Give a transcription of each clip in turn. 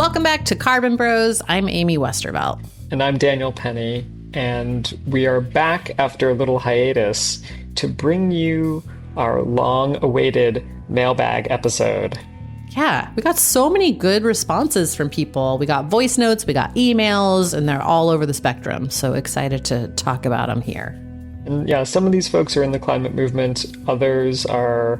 Welcome back to Carbon Bros. I'm Amy Westervelt. And I'm Daniel Penny, and we are back after a little hiatus to bring you our long-awaited mailbag episode. Yeah, we got so many good responses from people. We got voice notes, we got emails, and they're all over the spectrum. So excited to talk about them here. And yeah, some of these folks are in the climate movement. Others are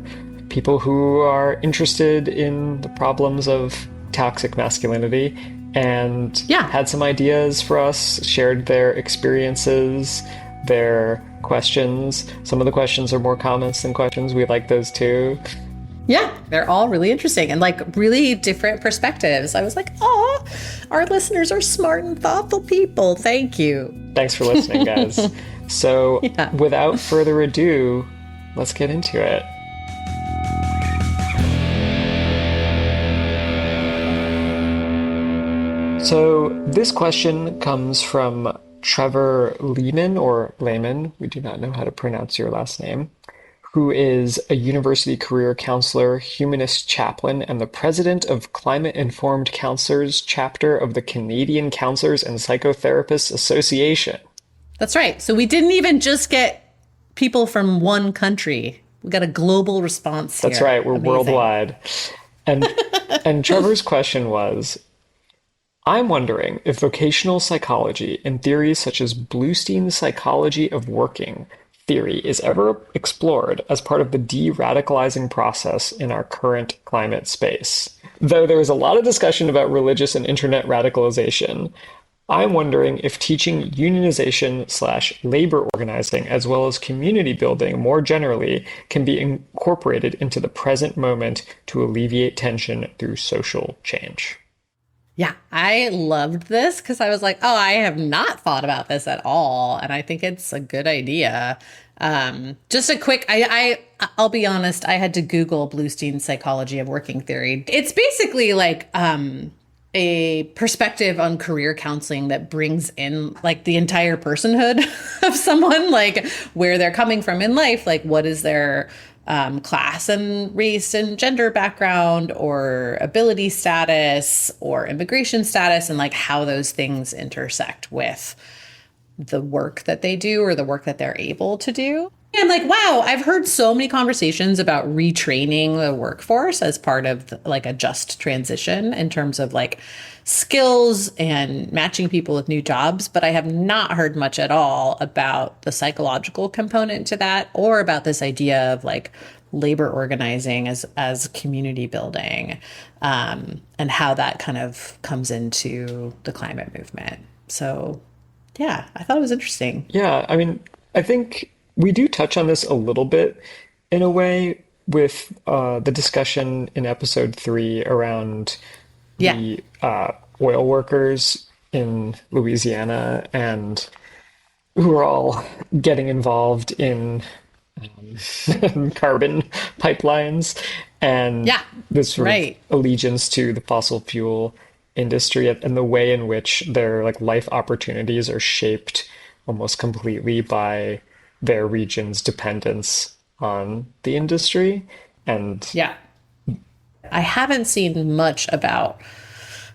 people who are interested in the problems of toxic masculinity and had some ideas for us, shared their experiences, their questions. Some of the questions are more comments than questions. We like those too. Yeah, they're all really interesting and like really different perspectives. I was like, oh, our listeners are smart and thoughtful people. Thank you. Thanks for listening, guys. So without further ado, let's get into it. So this question comes from Trevor Lehman, or Lehman, we do not know how to pronounce your last name, who is a university career counselor, humanist chaplain, and the president of Climate Informed Counselors chapter of the Canadian Counselors and Psychotherapists Association. That's right. So we didn't even just get people from one country. We got a global response here. That's right. We're worldwide. And Trevor's question was, I'm wondering if vocational psychology and theories such as Bluestein's psychology of working theory is ever explored as part of the de-radicalizing process in our current climate space. Though there is a lot of discussion about religious and internet radicalization, I'm wondering if teaching unionization/labor organizing as well as community building more generally can be incorporated into the present moment to alleviate tension through social change. Yeah, I loved this because I was like, oh, I have not thought about this at all. And I think it's a good idea. Just a quick, I'll be honest, I had to Google Bluestein's psychology of working theory. It's basically like a perspective on career counseling that brings in like the entire personhood of someone, like where they're coming from in life, like what is their class and race and gender background or ability status or immigration status, and like how those things intersect with the work that they do or the work that they're able to do. And like, wow, I've heard so many conversations about retraining the workforce as part of like a just transition in terms of like skills and matching people with new jobs. But I have not heard much at all about the psychological component to that or about this idea of like labor organizing as community building and how that kind of comes into the climate movement. So, yeah, I thought it was interesting. Yeah, I mean, I think we do touch on this a little bit in a way with the discussion in episode 3 around the oil workers in Louisiana and who are all getting involved in carbon pipelines and this sort of allegiance to the fossil fuel industry and the way in which their like life opportunities are shaped almost completely by their region's dependence on the industry. And I haven't seen much about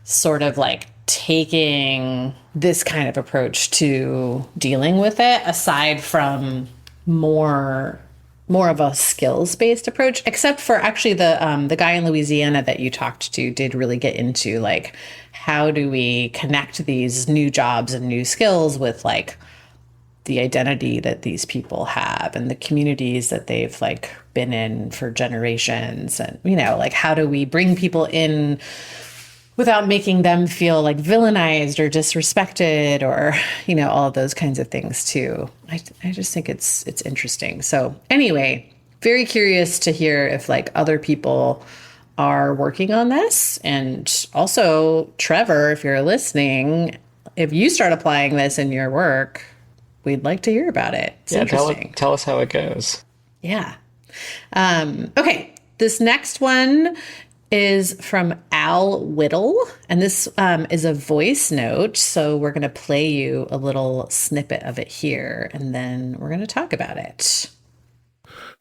sort of like taking this kind of approach to dealing with it aside from more of a skills-based approach, except for actually the guy in Louisiana that you talked to did really get into like how do we connect these new jobs and new skills with like the identity that these people have and the communities that they've like been in for generations. And, you know, like how do we bring people in without making them feel like villainized or disrespected or, you know, all of those kinds of things too. I just think it's interesting. So anyway, very curious to hear if like other people are working on this. And also, Trevor, if you're listening, if you start applying this in your work, we'd like to hear about it. It's interesting. Tell us how it goes. Yeah. Okay. This next one is from Al Whittle, and this is a voice note. So we're going to play you a little snippet of it here, and then we're going to talk about it.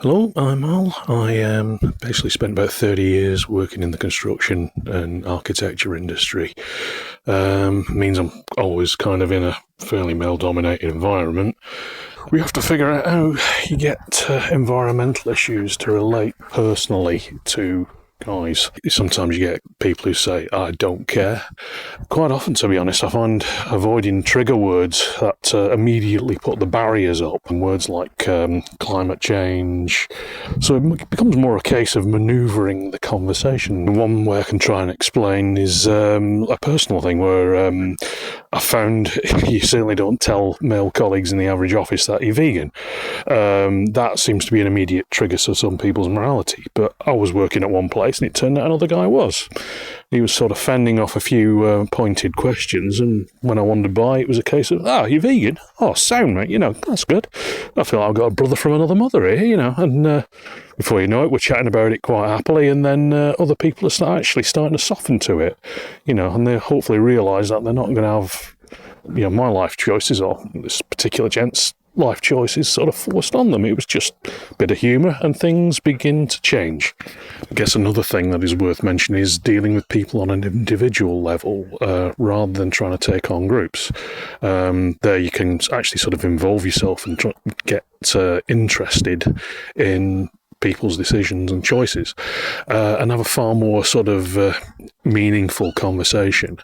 Hello, I'm Al. I basically spent about 30 years working in the construction and architecture industry. Means I'm always kind of in a fairly male-dominated environment. We have to figure out how you get environmental issues to relate personally to guys. Sometimes you get people who say, I don't care. Quite often, to be honest, I find avoiding trigger words that immediately put the barriers up, and words like climate change. So it becomes more a case of manoeuvring the conversation. One way I can try and explain is a personal thing where I found you certainly don't tell male colleagues in the average office that you're vegan. That seems to be an immediate trigger to some people's morality. But I was working at one place and it turned out another guy was. He was sort of fending off a few pointed questions, and when I wandered by, it was a case of, you're vegan? Oh, sound, mate, that's good. I feel like I've got a brother from another mother here, and before you know it, we're chatting about it quite happily, and then other people are actually starting to soften to it, and they hopefully realise that they're not going to have, my life choices or this particular gent's life choices sort of forced on them. It was just a bit of humour and things begin to change. I guess another thing that is worth mentioning is dealing with people on an individual level rather than trying to take on groups. There you can actually sort of involve yourself and get interested in people's decisions and choices and have a far more sort of meaningful conversation.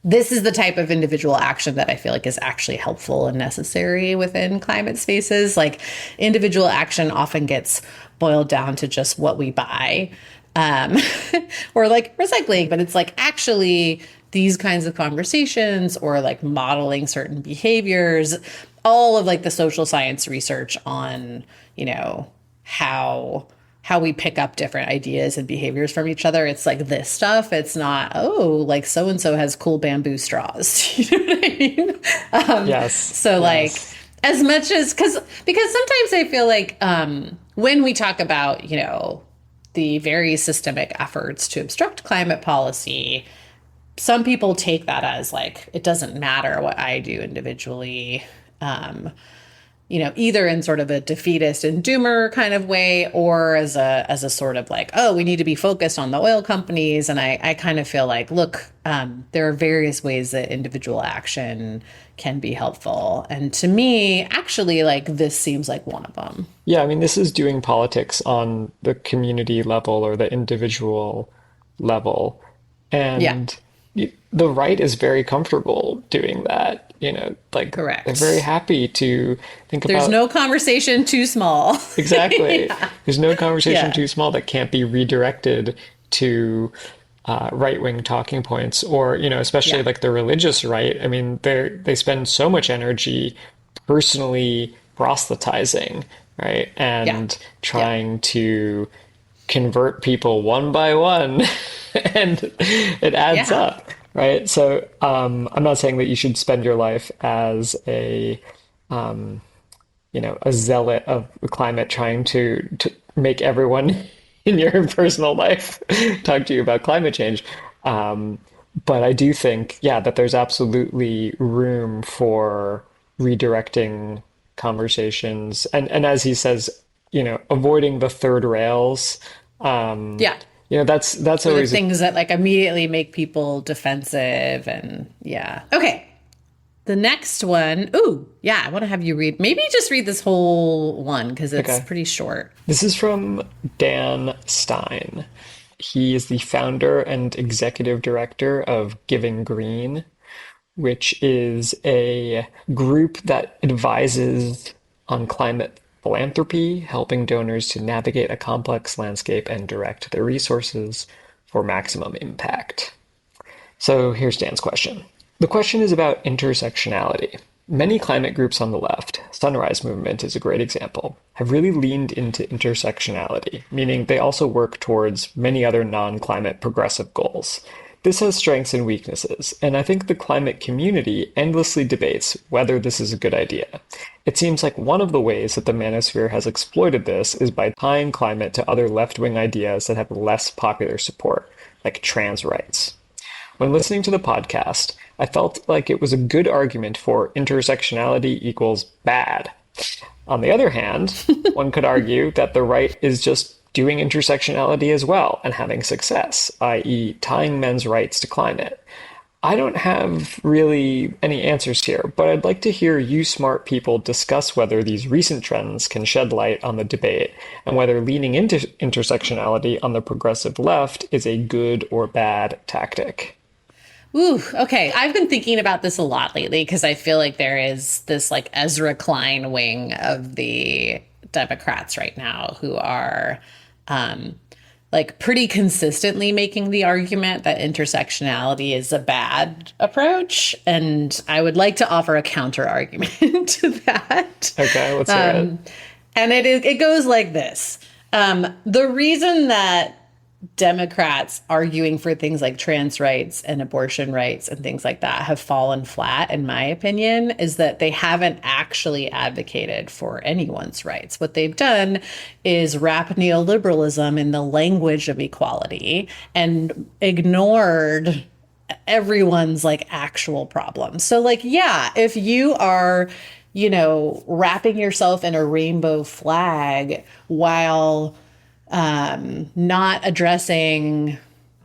This is the type of individual action that I feel like is actually helpful and necessary within climate spaces. Like, individual action often gets boiled down to just what we buy, or like recycling, but it's like actually these kinds of conversations or like modeling certain behaviors, all of like the social science research on, how we pick up different ideas and behaviors from each other. It's like this stuff. It's not, like so-and-so has cool bamboo straws. You know what I mean? Yes. So yes. like, as much as, because sometimes I feel like when we talk about, the very systemic efforts to obstruct climate policy, some people take that as like, it doesn't matter what I do individually. Either in sort of a defeatist and doomer kind of way, or as a sort of like, we need to be focused on the oil companies. And I kind of feel like, look, there are various ways that individual action can be helpful. And to me, actually, like, this seems like one of them. Yeah, I mean, this is doing politics on the community level or the individual level. Yeah, And the right is very comfortable doing that. Like they're very correct. happy to think There's about no conversation too small. exactly. Yeah. There's no conversation Yeah. too small that can't be redirected to right-wing talking points, or especially Yeah. like the religious right. I mean, they spend so much energy personally proselytizing, right, Yeah. and Yeah. trying to convert people one by one, and it adds Yeah. up, right? So I'm not saying that you should spend your life as a zealot of the climate, trying to make everyone in your personal life talk to you about climate change. Um, but I do think, yeah, that there's absolutely room for redirecting conversations, and as he says, avoiding the third rails. Um, Yeah. that's Or the always things that like immediately make people defensive and yeah. Okay. The next one. Ooh, yeah, I want to have you read. Maybe just read this whole one because it's okay. pretty short. This is from Dan Stein. He is the founder and executive director of Giving Green, which is a group that advises on climate philanthropy, helping donors to navigate a complex landscape and direct their resources for maximum impact. So here's Dan's question. The question is about intersectionality. Many climate groups on the left, Sunrise Movement is a great example, have really leaned into intersectionality, meaning they also work towards many other non-climate progressive goals. This has strengths and weaknesses, and I think the climate community endlessly debates whether this is a good idea. It seems like one of the ways that the manosphere has exploited this is by tying climate to other left-wing ideas that have less popular support, like trans rights. When listening to the podcast, I felt like it was a good argument for intersectionality equals bad. On the other hand, one could argue that the right is just doing intersectionality as well and having success, i.e., tying men's rights to climate. I don't have really any answers here, but I'd like to hear you smart people discuss whether these recent trends can shed light on the debate and whether leaning into intersectionality on the progressive left is a good or bad tactic. Ooh, okay. I've been thinking about this a lot lately because I feel like there is this like Ezra Klein wing of the Democrats right now who are um, like pretty consistently making the argument that intersectionality is a bad approach. And I would like to offer a counter argument to that. Okay, let's hear it. And it goes like this. The reason that Democrats arguing for things like trans rights and abortion rights and things like that have fallen flat, in my opinion, is that they haven't actually advocated for anyone's rights. What they've done is wrap neoliberalism in the language of equality and ignored everyone's like actual problems. So like, yeah, if you are, wrapping yourself in a rainbow flag while not addressing,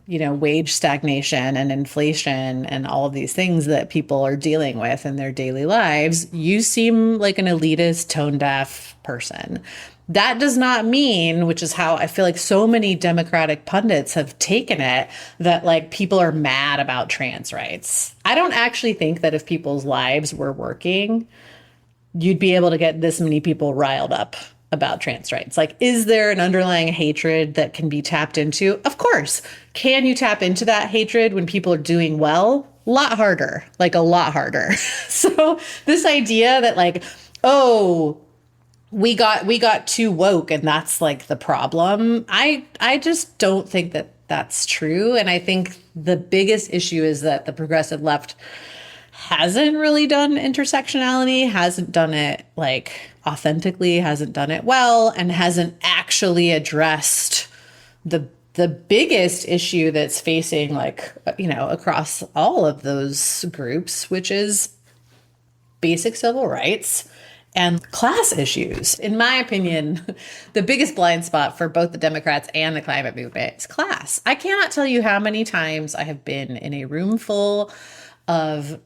wage stagnation and inflation and all of these things that people are dealing with in their daily lives, you seem like an elitist, tone deaf person. That does not mean, which is how I feel like so many Democratic pundits have taken it, that like people are mad about trans rights. I don't actually think that if people's lives were working, you'd be able to get this many people riled up about trans rights. Like, is there an underlying hatred that can be tapped into? Of course. Can you tap into that hatred when people are doing well? A lot harder, like a lot harder. So this idea that like, oh, we got too woke and that's like the problem. I just don't think that that's true. And I think the biggest issue is that the progressive left hasn't really done intersectionality, hasn't done it like authentically, hasn't done it well, and hasn't actually addressed the biggest issue that's facing like, across all of those groups, which is basic civil rights and class issues. In my opinion, the biggest blind spot for both the Democrats and the climate movement is class. I cannot tell you how many times I have been in a room full of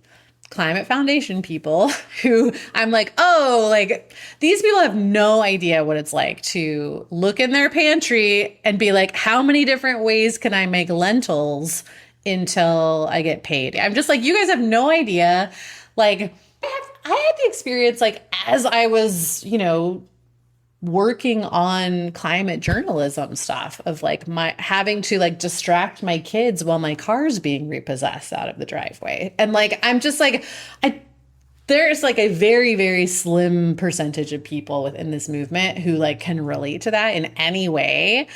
Climate Foundation people who I'm like, oh, like these people have no idea what it's like to look in their pantry and be like, how many different ways can I make lentils until I get paid? I'm just like, you guys have no idea. Like I had the experience like as I was, working on climate journalism stuff of like my having to like distract my kids while my car's being repossessed out of the driveway. And like, I'm just like, there's like a very, very slim percentage of people within this movement who like can relate to that in any way.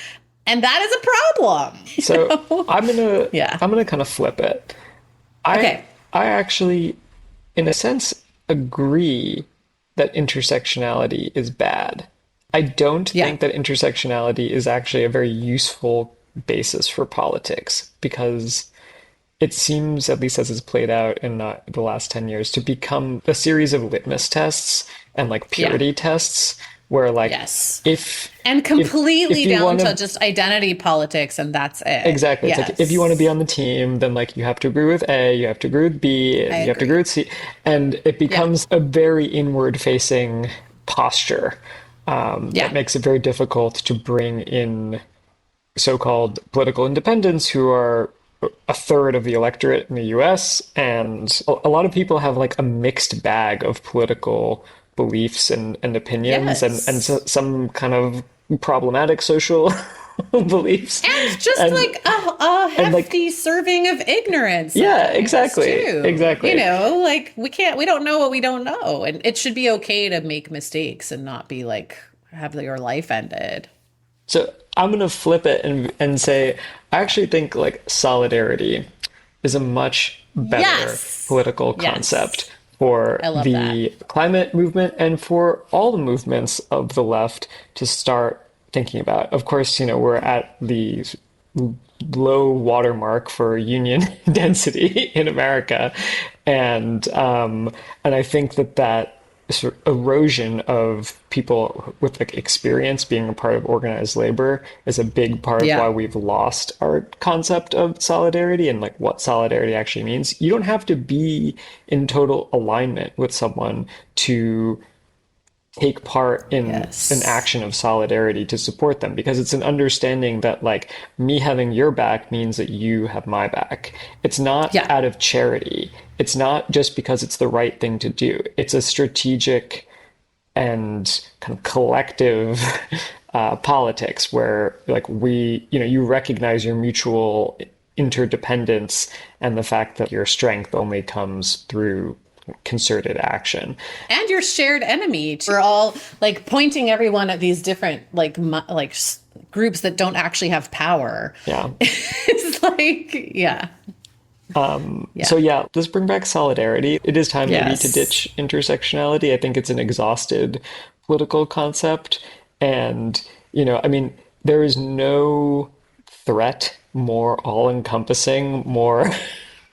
And that is a problem. So I'm gonna kind of flip it. I actually, in a sense, agree that intersectionality is bad. I don't think that intersectionality is actually a very useful basis for politics because it seems, at least as it's played out in the last 10 years, to become a series of litmus tests and like purity tests where like and completely if down to just identity politics and that's it. Exactly. It's like if you want to be on the team, then like you have to agree with A, you have to agree with B, and you have to agree with C. And it becomes a very inward facing posture. That makes it very difficult to bring in so-called political independents who are a third of the electorate in the US. And a lot of people have like a mixed bag of political beliefs and opinions and some kind of problematic social beliefs. And just like a hefty serving of ignorance. Yeah, exactly. Exactly. Like we don't know what we don't know. And it should be okay to make mistakes and not be like, have your life ended. So I'm going to flip it and say, I actually think like solidarity is a much better political concept for the climate movement and for all the movements of the left to start thinking about. Of course, we're at the low watermark for union density in America. And I think that sort of erosion of people with like experience being a part of organized labor is a big part of why Yeah. we've lost our concept of solidarity and like what solidarity actually means. You don't have to be in total alignment with someone to take part in an Yes. action of solidarity to support them, because it's an understanding that like me having your back means that you have my back. It's not Yeah. out of charity. It's not just because it's the right thing to do. It's a strategic and kind of collective politics where like you recognize your mutual interdependence and the fact that your strength only comes through concerted action. And your shared enemy. We're all like pointing everyone at these different groups that don't actually have power. Yeah. It's like, yeah. Yeah. So yeah, let's bring back solidarity. It is time maybe to Yes. ditch intersectionality. I think it's an exhausted political concept. And, I mean, there is no threat more all-encompassing, more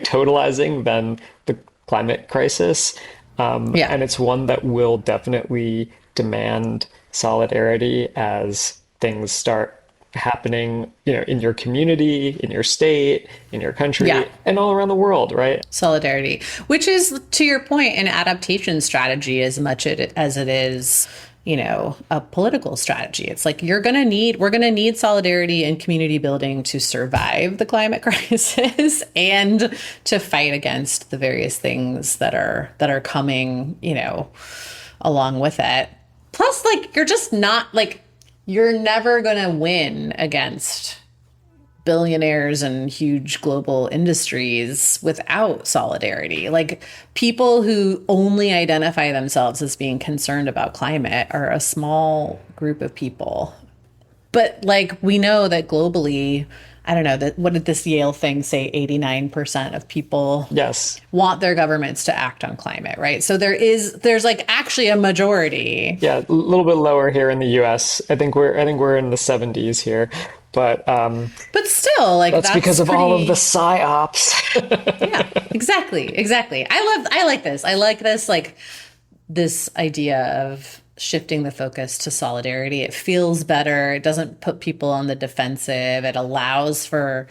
totalizing than the climate crisis. Yeah. And it's one that will definitely demand solidarity as things start happening, in your community, in your state, in your country, Yeah. and all around the world, right? Solidarity, which is, to your point, an adaptation strategy as much as it is, a political strategy. It's like we're going to need solidarity and community building to survive the climate crisis and to fight against the various things that are coming, along with it. Plus, like, you're just not like, you're never going to win against billionaires and huge global industries without solidarity. Like, people who only identify themselves as being concerned about climate are a small group of people. But like, we know that globally, I don't know, that what did this Yale thing say? 89% of people Yes. want their governments to act on climate, right? So there's like actually a majority. Yeah, a little bit lower here in the US. I think we're in the 70s here. But But still, like, that's that's because of all of the pretty. psyops. Yeah, exactly. I like this. I like this, like, this idea of shifting the focus to solidarity. It feels better. It doesn't put people on the defensive. It allows for,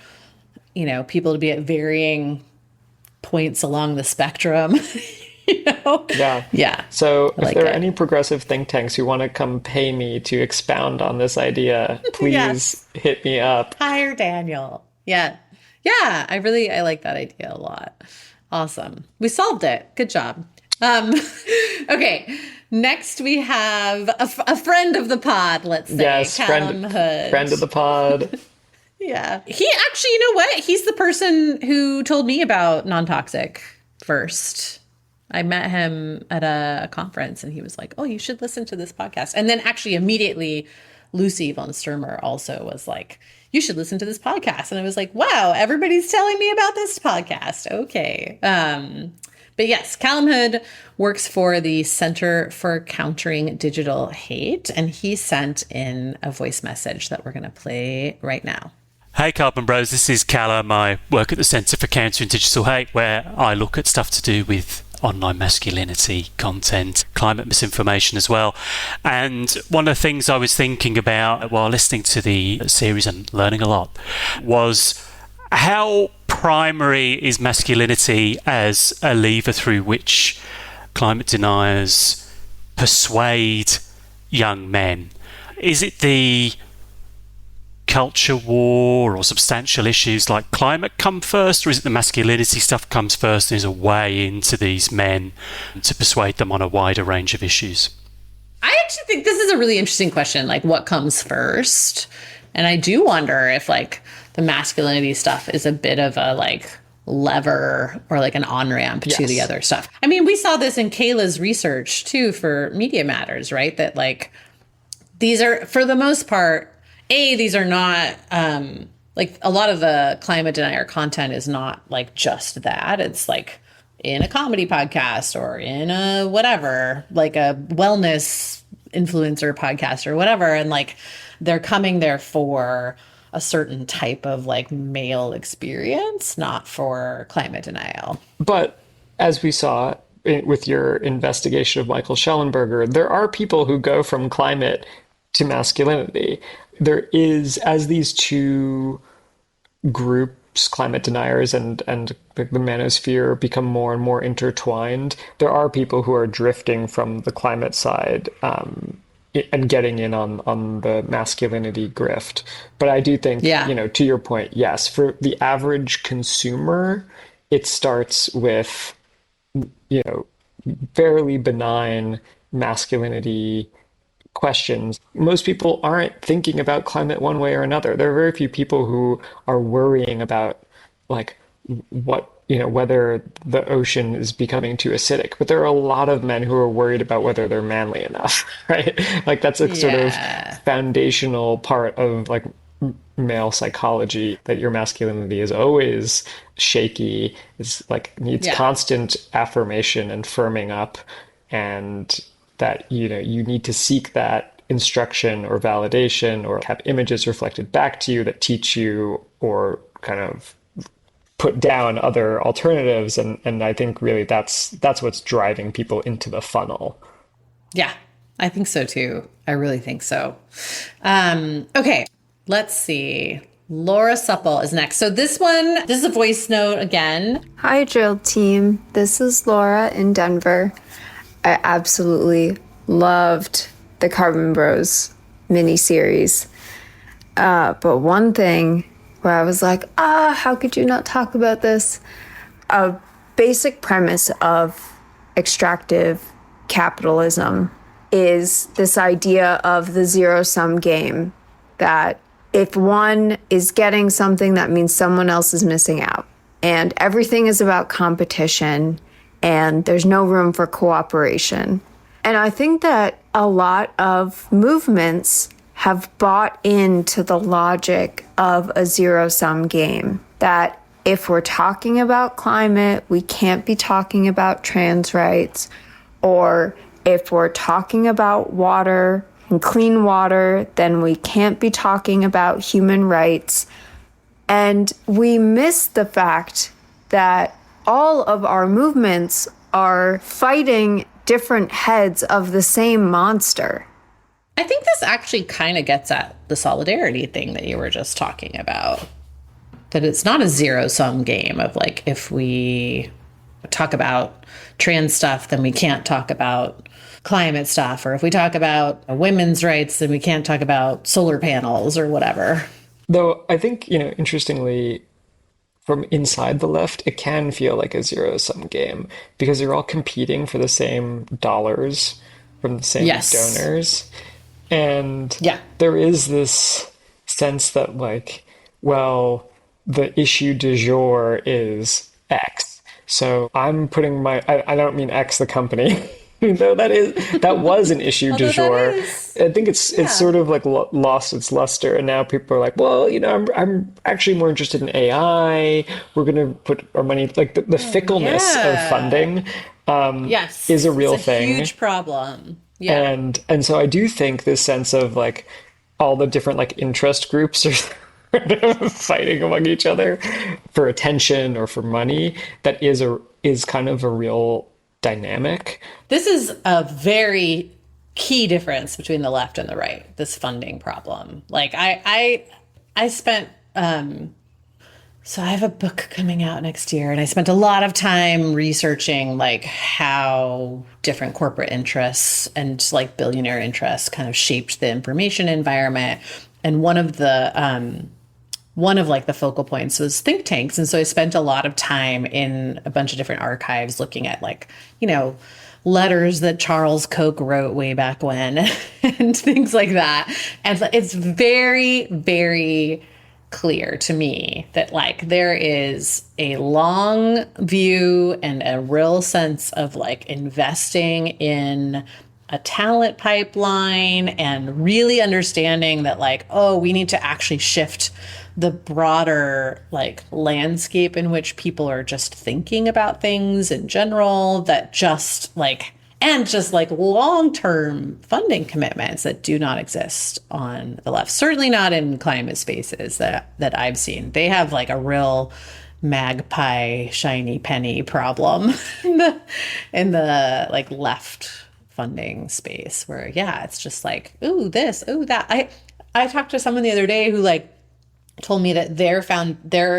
people to be at varying points along the spectrum. you know? Yeah. Yeah. So I if like there are it. any progressive think tanks who want to come pay me to expound on this idea, please Yes. hit me up. Hire Daniel. Yeah. Yeah. I like that idea a lot. Awesome. We solved it. Good job. Um, okay. Next, we have a friend of the pod, let's say, Yes, Callum Hood. friend of the pod. Yeah. He actually, you know what? He's the person who told me about non-toxic first. I met him at a conference and he was like, "Oh, you should listen to this podcast." And then actually immediately Lucy von Sturmer also was like, "You should listen to this podcast." And I was like, "Wow, everybody's telling me about this podcast." Okay. But yes, Callum Hood works for the Center for Countering Digital Hate, and he sent in a voice message that we're going to play right now. Hey Carbon Bros, this is Callum. I work at the Centre for Countering Digital Hate, where I look at stuff to do with online masculinity, content, climate misinformation as well. And one of the things I was thinking about while listening to the series and learning a lot was how primary is masculinity as a lever through which climate deniers persuade young men? Is it the culture war or substantial issues like climate come first, or is it the masculinity stuff comes first and is a way into these men to persuade them on a wider range of issues? I actually think this is a really interesting question, like what comes first? And I do wonder if like the masculinity stuff is a bit of a like lever or like an on-ramp to the Yes. other stuff. I mean, we saw this in Kayla's research too for Media Matters, right? That like these are, for the most part, these are not like a lot of the climate denier content is not like just that. It's like in a comedy podcast or in a whatever, like a wellness influencer podcast or whatever. And like they're coming there for a certain type of like male experience, not for climate denial. But as we saw, with your investigation of Michael Schellenberger, there are people who go from climate to masculinity. There is, as these two groups, climate deniers and the manosphere, become more and more intertwined, there are people who are drifting from the climate side and getting in on the masculinity grift. But I do think, Yeah. to your point, yes, for the average consumer, it starts with, fairly benign masculinity questions. Most people aren't thinking about climate one way or another. There are very few people who are worrying about like whether the ocean is becoming too acidic. But there are a lot of men who are worried about whether they're manly enough, right? Like that's a sort of Yeah. foundational part of like male psychology, that your masculinity is always shaky, is like needs Yeah. constant affirmation and firming up, and that you need to seek that instruction or validation or have images reflected back to you that teach you or kind of put down other alternatives. And I think really that's what's driving people into the funnel. Yeah, I think so too. I really think so. Okay, let's see. Laura Supple is next. So this is a voice note again. Hi, Drill Team. This is Laura in Denver. I absolutely loved the Carbon Bros miniseries. But one thing where I was like, how could you not talk about this? A basic premise of extractive capitalism is this idea of the zero-sum game, that if one is getting something, that means someone else is missing out. And everything is about competition, and there's no room for cooperation. And I think that a lot of movements have bought into the logic of a zero-sum game, that if we're talking about climate, we can't be talking about trans rights, or if we're talking about water and clean water, then we can't be talking about human rights. And we miss the fact that all of our movements are fighting different heads of the same monster. I think this actually kind of gets at the solidarity thing that you were just talking about. That it's not a zero-sum game of like, if we talk about trans stuff, then we can't talk about climate stuff. Or if we talk about women's rights, then we can't talk about solar panels or whatever. Though I think, interestingly, from inside the left, it can feel like a zero-sum game because they're all competing for the same dollars from the same Yes. donors. And Yeah. there is this sense that like, well, the issue du jour is X. So I'm putting I don't mean X, the company. Though that was an issue du jour. I think it's sort of like lost its luster, and now people are like, well, I'm actually more interested in AI. We're going to put our money, like the fickleness of funding. Yes, is a real it's a thing. huge problem. Yeah, And so I do think this sense of like all the different like interest groups are fighting among each other for attention or for money, that is kind of a real dynamic. this is a very key difference between the left and the right. This funding problem. Like I spent. So I have a book coming out next year, and I spent a lot of time researching like how different corporate interests and like billionaire interests kind of shaped the information environment. And one of like the focal points was think tanks. And so I spent a lot of time in a bunch of different archives looking at like, letters that Charles Koch wrote way back when and things like that. And so it's very, very clear to me that like there is a long view and a real sense of like investing in a talent pipeline and really understanding that like, oh, we need to actually shift the broader like landscape in which people are just thinking about things in general, that just like long-term funding commitments that do not exist on the left. Certainly not in climate spaces that I've seen. They have like a real magpie shiny penny problem in the like left funding space where, yeah, it's just like, ooh, this, ooh, that. I talked to someone the other day who like told me that their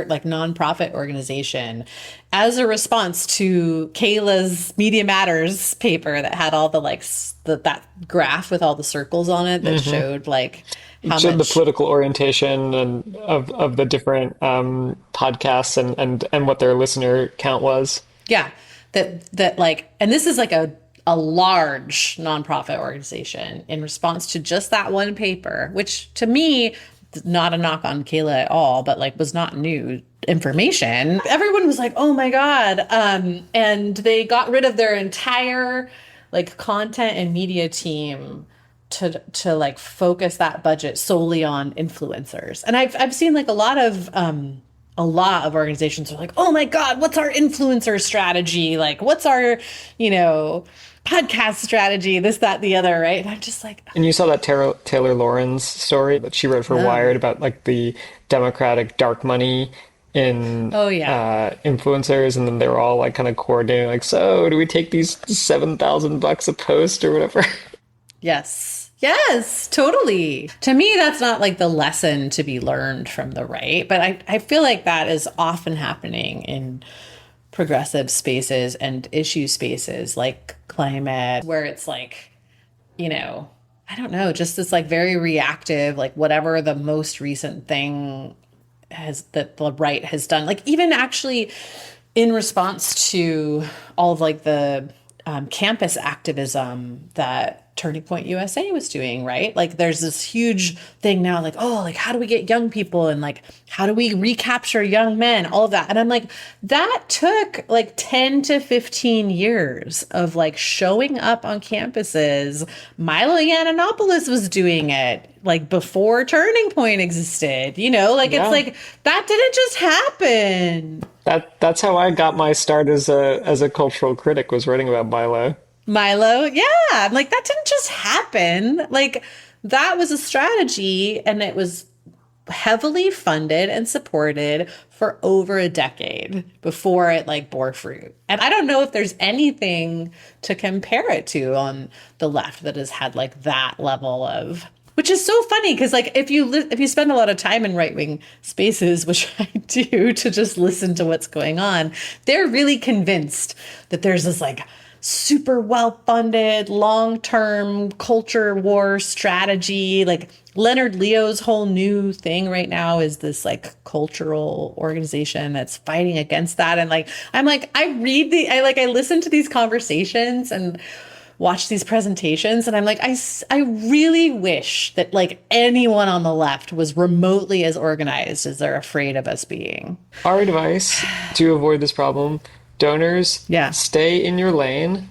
like nonprofit organization, as a response to Kayla's Media Matters paper that had all the like that graph with all the circles on it that showed like how So the much political orientation and of the different podcasts and what their listener count was. yeah, that like, and this is like a large nonprofit organization in response to just that one paper, which to me, not a knock on Kayla at all, but like was not new information. Everyone was like, oh my God. And they got rid of their entire like content and media team to like focus that budget solely on influencers. And I've seen like a lot of organizations are like, oh my God, what's our influencer strategy? Like, what's our, podcast strategy, this, that, the other, right? And I'm just like, And you saw that Taylor Lorenz story that she wrote for Wired about like the Democratic dark money in oh yeah, influencers, and then they were all like kind of coordinating, like, so do we take these $7,000 a post or whatever? Yes, totally. To me, that's not like the lesson to be learned from the right, but I feel like that is often happening in progressive spaces and issue spaces like climate, where it's like, I don't know, just this like very reactive, like whatever the most recent thing that the right has done, like even actually in response to all of like the campus activism that Turning Point USA was doing, right? Like there's this huge thing now, like, oh, like how do we get young people and like how do we recapture young men, all of that. And I'm like, that took like 10 to 15 years of like showing up on campuses. Milo Yiannopoulos was doing it like before Turning Point existed, like Yeah. it's like that didn't just happen. That's how I got my start as a cultural critic, was writing about Milo, yeah. I'm like, that didn't just happen. Like, that was a strategy, and it was heavily funded and supported for over a decade before it like bore fruit. And I don't know if there's anything to compare it to on the left that has had like that level of, which is so funny because like if you spend a lot of time in right-wing spaces, which I do, to just listen to what's going on, they're really convinced that there's this like super well-funded, long-term culture war strategy. Like Leonard Leo's whole new thing right now is this like cultural organization that's fighting against that. And like, I'm like, I listen to these conversations and watch these presentations, and I'm like, I really wish that like anyone on the left was remotely as organized as they're afraid of us being. Our advice to avoid this problem: donors, Yeah. stay in your lane,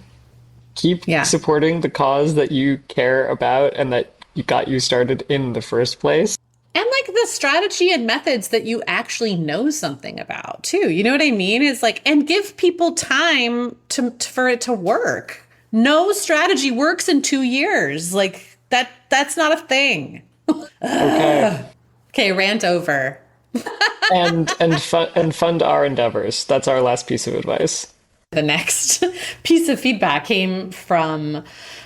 keep Yeah. supporting the cause that you care about and that got you started in the first place. And like the strategy and methods that you actually know something about too. You know what I mean? It's like, and give people time for it to work. No strategy works in 2 years. Like that's not a thing. Okay. Okay, rant over. and fund our endeavors. That's our last piece of advice. The next piece of feedback came from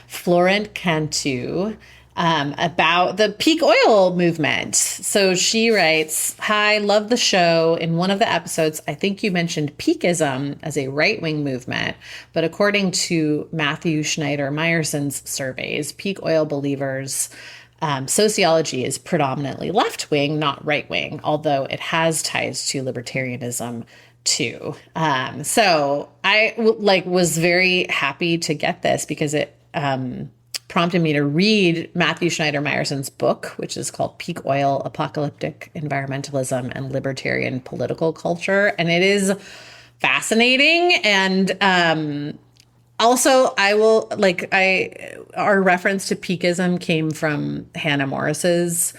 Florent Cantu about the peak oil movement. So she writes, "Hi, love the show. In one of the episodes, I think you mentioned peakism as a right-wing movement, but according to Matthew Schneider Meyerson's surveys, peak oil believers sociology is predominantly left-wing, not right-wing, although it has ties to libertarianism too." So I was very happy to get this because it prompted me to read Matthew Schneider Meyerson's book, which is called Peak Oil, Apocalyptic Environmentalism and Libertarian Political Culture. And it is fascinating. And also, our reference to peakism came from Hannah Morris's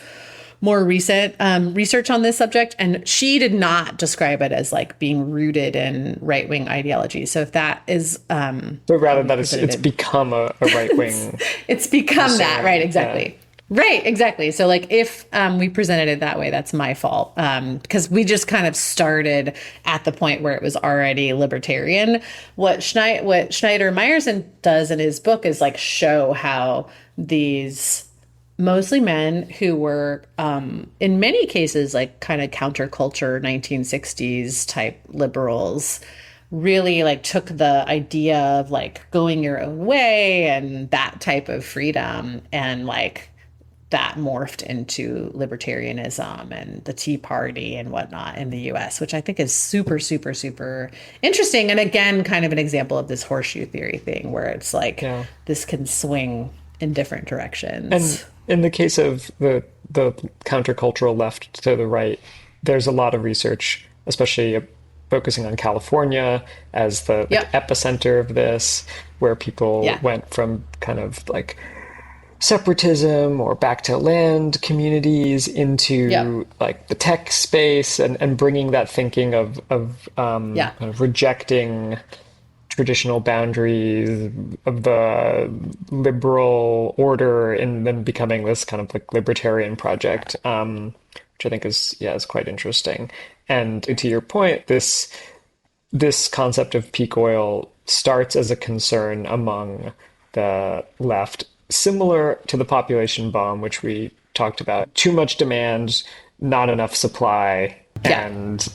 more recent research on this subject, and she did not describe it as like being rooted in right-wing ideology. So if that is, But rather that it's become a right wing. it's become that, right? Exactly. Right, exactly. So like if we presented it that way, that's my fault. Because we just kind of started at the point where it was already libertarian. What Schneider Meyerson does in his book is like show how these mostly men who were in many cases like kind of counterculture 1960s type liberals really like took the idea of like going your own way and that type of freedom and like that morphed into libertarianism and the Tea Party and whatnot in the US, which I think is super, super, super interesting. And again, kind of an example of this horseshoe theory thing where it's like this can swing in different directions. And in the case of the countercultural left to the right, there's a lot of research, especially focusing on California as the like, epicenter of this, where people went from kind of like separatism or back to land communities into like the tech space and bringing that thinking of kind of rejecting traditional boundaries of the liberal order and then becoming this kind of like libertarian project, which I think is quite interesting. And to your point, this concept of peak oil starts as a concern among the left, similar to the population bomb, which we talked about. Too much demand, not enough supply, and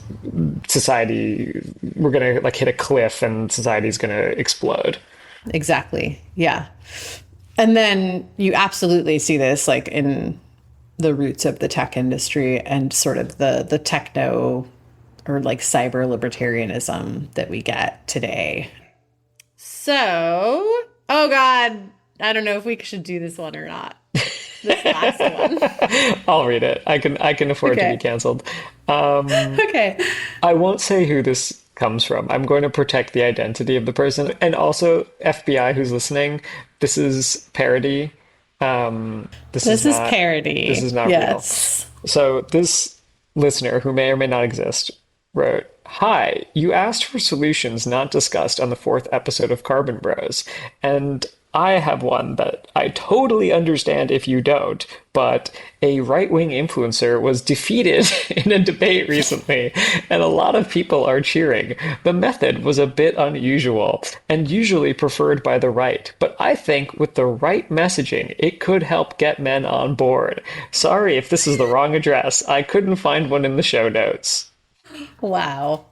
society, we're going to like hit a cliff and society's going to explode. Exactly. Yeah. And then you absolutely see this like in the roots of the tech industry and sort of the techno or like cyber libertarianism that we get today. So, oh God, I don't know if we should do this one or not. This last one. I'll read it. I can afford to be canceled. Okay. I won't say who this comes from. I'm going to protect the identity of the person. And also, FBI who's listening, this is parody. This is parody. This is not real. So this listener, who may or may not exist, wrote, "Hi, you asked for solutions not discussed on the 4th episode of Carbon Bros. And I have one that I totally understand if you don't, but a right-wing influencer was defeated in a debate recently, and a lot of people are cheering. The method was a bit unusual and usually preferred by the right, but I think with the right messaging, it could help get men on board. Sorry if this is the wrong address. I couldn't find one in the show notes." Wow.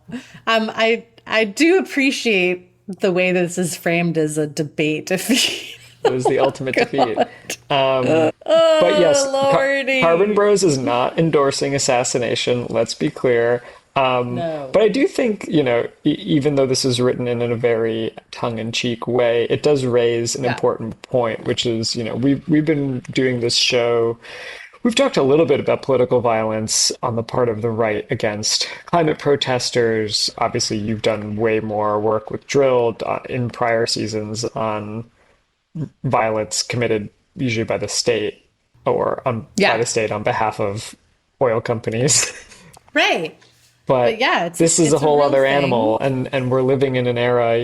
I do appreciate the way this is framed as a debate defeat. It was the ultimate defeat. But yes, Carbon Bros is not endorsing assassination. Let's be clear. No. But I do think, even though this is written in a very tongue-in-cheek way, it does raise an important point, which is, we've been doing this show. We've talked a little bit about political violence on the part of the right against climate protesters. Obviously, you've done way more work with Drilled in prior seasons on violence committed usually by the state or by the state on behalf of oil companies. Right. But this is a whole other animal, and we're living in an era,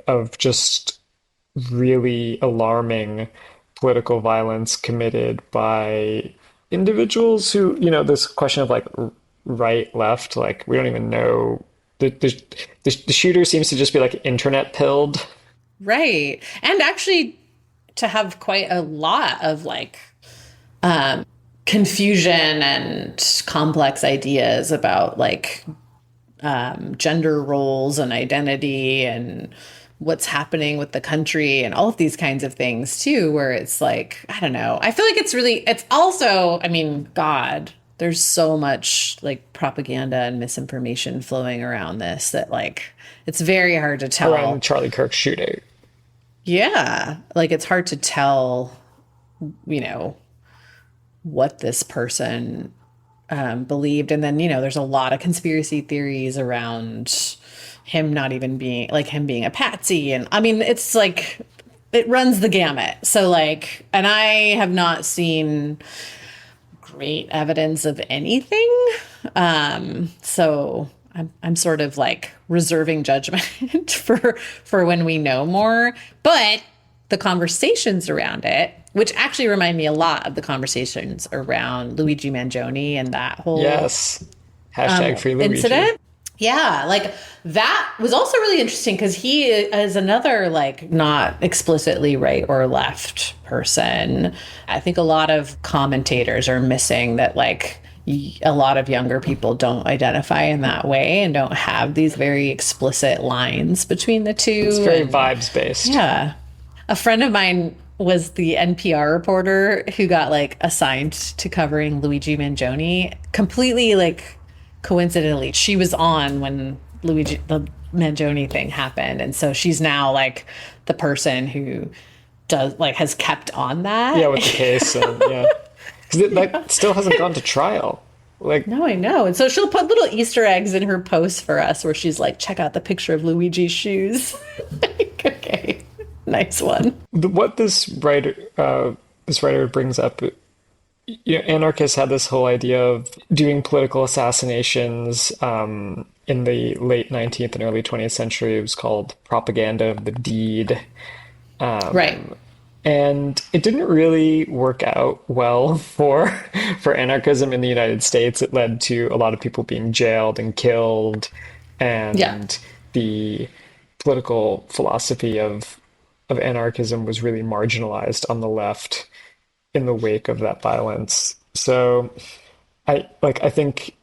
of just really alarming political violence committed by individuals who, this question of like right, left, like we don't even know. The shooter seems to just be like internet pilled. Right. And actually to have quite a lot of like confusion and complex ideas about like gender roles and identity and what's happening with the country and all of these kinds of things too, where it's like, I don't know. I feel like it's also, God, there's so much like propaganda and misinformation flowing around this that like, it's very hard to tell. Around Charlie Kirk's shooting. Yeah. Like it's hard to tell, what this person believed. And then, there's a lot of conspiracy theories around him not even being like him being a patsy. And it's like, it runs the gamut. So like, and I have not seen great evidence of anything. So I'm sort of like reserving judgment for when we know more. But the conversations around it, which actually remind me a lot of the conversations around Luigi Mangione and that whole Yes. Hashtag free Luigi. incident. Yeah, like that was also really interesting because he is another like not explicitly right or left person. I think a lot of commentators are missing that like a lot of younger people don't identify in that way and don't have these very explicit lines between the two. It's very vibes based. Yeah. A friend of mine was the NPR reporter who got like assigned to covering Luigi Mangione. Completely like coincidentally, she was on when the Mangione thing happened. And so she's now like the person who does like has kept on that. Yeah, with the case. Yeah. Because that still hasn't gone to trial. Like, no, I know. And so she'll put little Easter eggs in her posts for us where she's like, check out the picture of Luigi's shoes. Okay, nice one. What this writer brings up, anarchists had this whole idea of doing political assassinations in the late 19th and early 20th century. It was called propaganda of the deed. Right. And it didn't really work out well for anarchism in the United States. It led to a lot of people being jailed and killed, and the political philosophy of anarchism was really marginalized on the left in the wake of that violence. So I think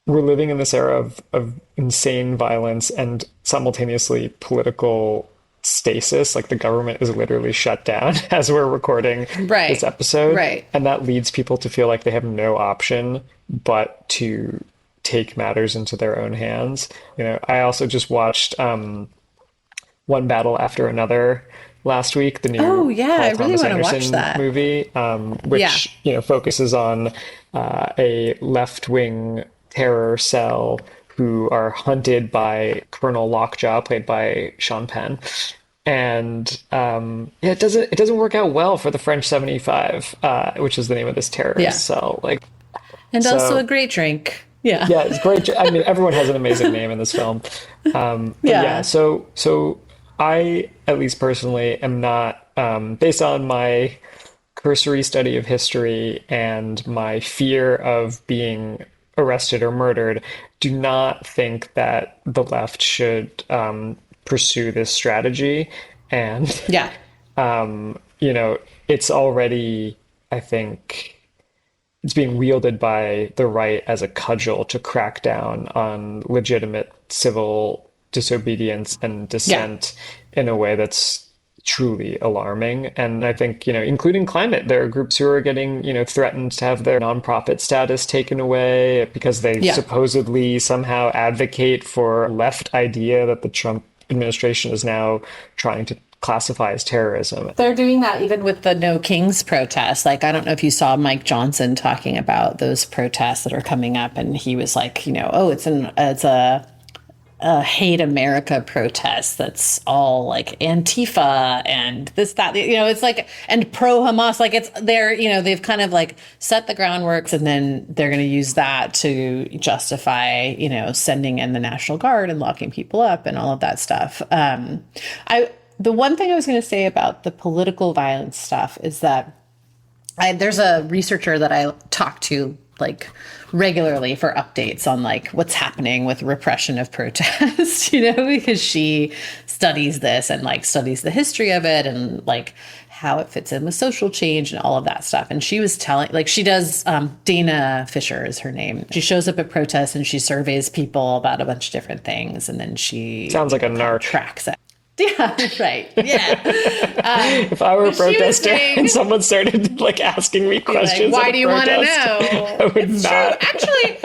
we're living in this era of insane violence and simultaneously political stasis. Like the government is literally shut down as we're recording this episode. Right. And that leads people to feel like they have no option but to take matters into their own hands. I also just watched One Battle After Another last week, the new I Paul really Thomas want to watch Anderson that movie, which focuses on a left-wing terror cell who are hunted by Colonel Lockjaw, played by Sean Penn. And it doesn't work out well for the French 75, which is the name of this terrorist cell. Also a great drink. Yeah. Yeah, it's great. I mean, everyone has an amazing name in this film. So I, at least personally, am not, based on my cursory study of history and my fear of being arrested or murdered, do not think that the left should pursue this strategy. And, it's already, I think, it's being wielded by the right as a cudgel to crack down on legitimate civil disobedience and dissent in a way that's truly alarming. And I think, including climate, there are groups who are getting, threatened to have their nonprofit status taken away because they supposedly somehow advocate for a left idea that the Trump administration is now trying to classify as terrorism. They're doing that even with the No Kings protests. Like, I don't know if you saw Mike Johnson talking about those protests that are coming up, and he was like, it's a hate America protest that's all like Antifa and this, that, it's like, and pro Hamas, like they've kind of like set the groundworks, and then they're going to use that to justify, sending in the National Guard and locking people up and all of that stuff. The one thing I was going to say about the political violence stuff is that there's a researcher that I talk to like regularly for updates on like what's happening with repression of protest, because she studies this and like studies the history of it and like how it fits in with social change and all of that stuff. And she was telling, like, she does, Dana Fisher is her name. She shows up at protests and she surveys people about a bunch of different things. And then she sounds like a narc. Tracks it. Yeah, right. Yeah. If I were a protester and someone started like asking me questions, like, why do you want to know? I would it's not. True. Actually,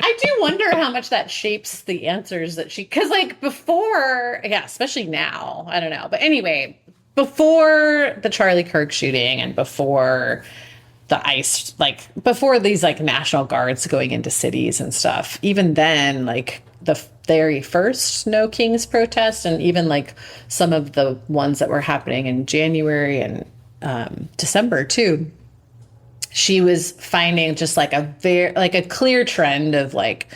I do wonder how much that shapes the answers that because like before, especially now, I don't know. But anyway, before the Charlie Kirk shooting and before the ICE, like before these like National Guards going into cities and stuff, even then, like the very first No Kings protest and even like some of the ones that were happening in January and December too, she was finding just like a clear trend of like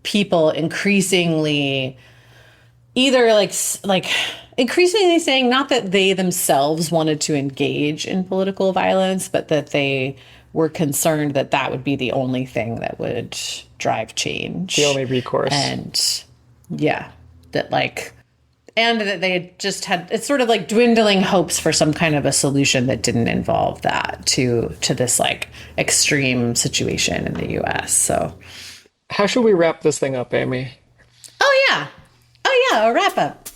people increasingly either like increasingly saying not that they themselves wanted to engage in political violence, but that they were concerned that that would be the only thing that would drive change. The only recourse. And yeah, that like, and that they just had, it's sort of like dwindling hopes for some kind of a solution that didn't involve that to this like extreme situation in the US. So How should we wrap this thing up, Amy? Oh yeah, a wrap up.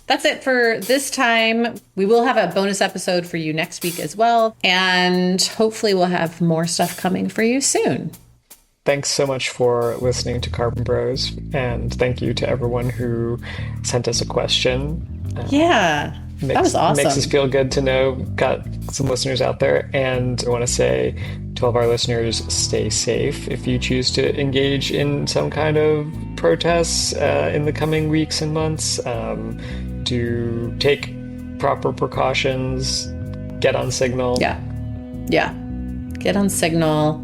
That's it for this time. We will have a bonus episode for you next week as well. And hopefully we'll have more stuff coming for you soon. Thanks so much for listening to Carbon Bros. And thank you to everyone who sent us a question. Yeah, that was awesome. Makes us feel good to know got some listeners out there. And I want to say to all of our listeners, stay safe if you choose to engage in some kind of protests in the coming weeks and months. To take proper precautions, get on Signal. Yeah. Get on Signal.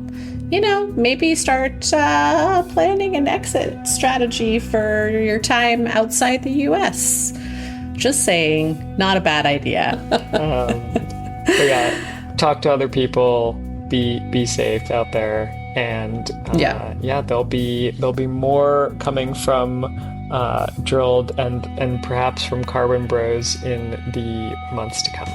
You know, maybe start planning an exit strategy for your time outside the US. Just saying, not a bad idea. But yeah, talk to other people, be safe out there, and there'll be more coming from Drilled and perhaps from Carbon Bros in the months to come.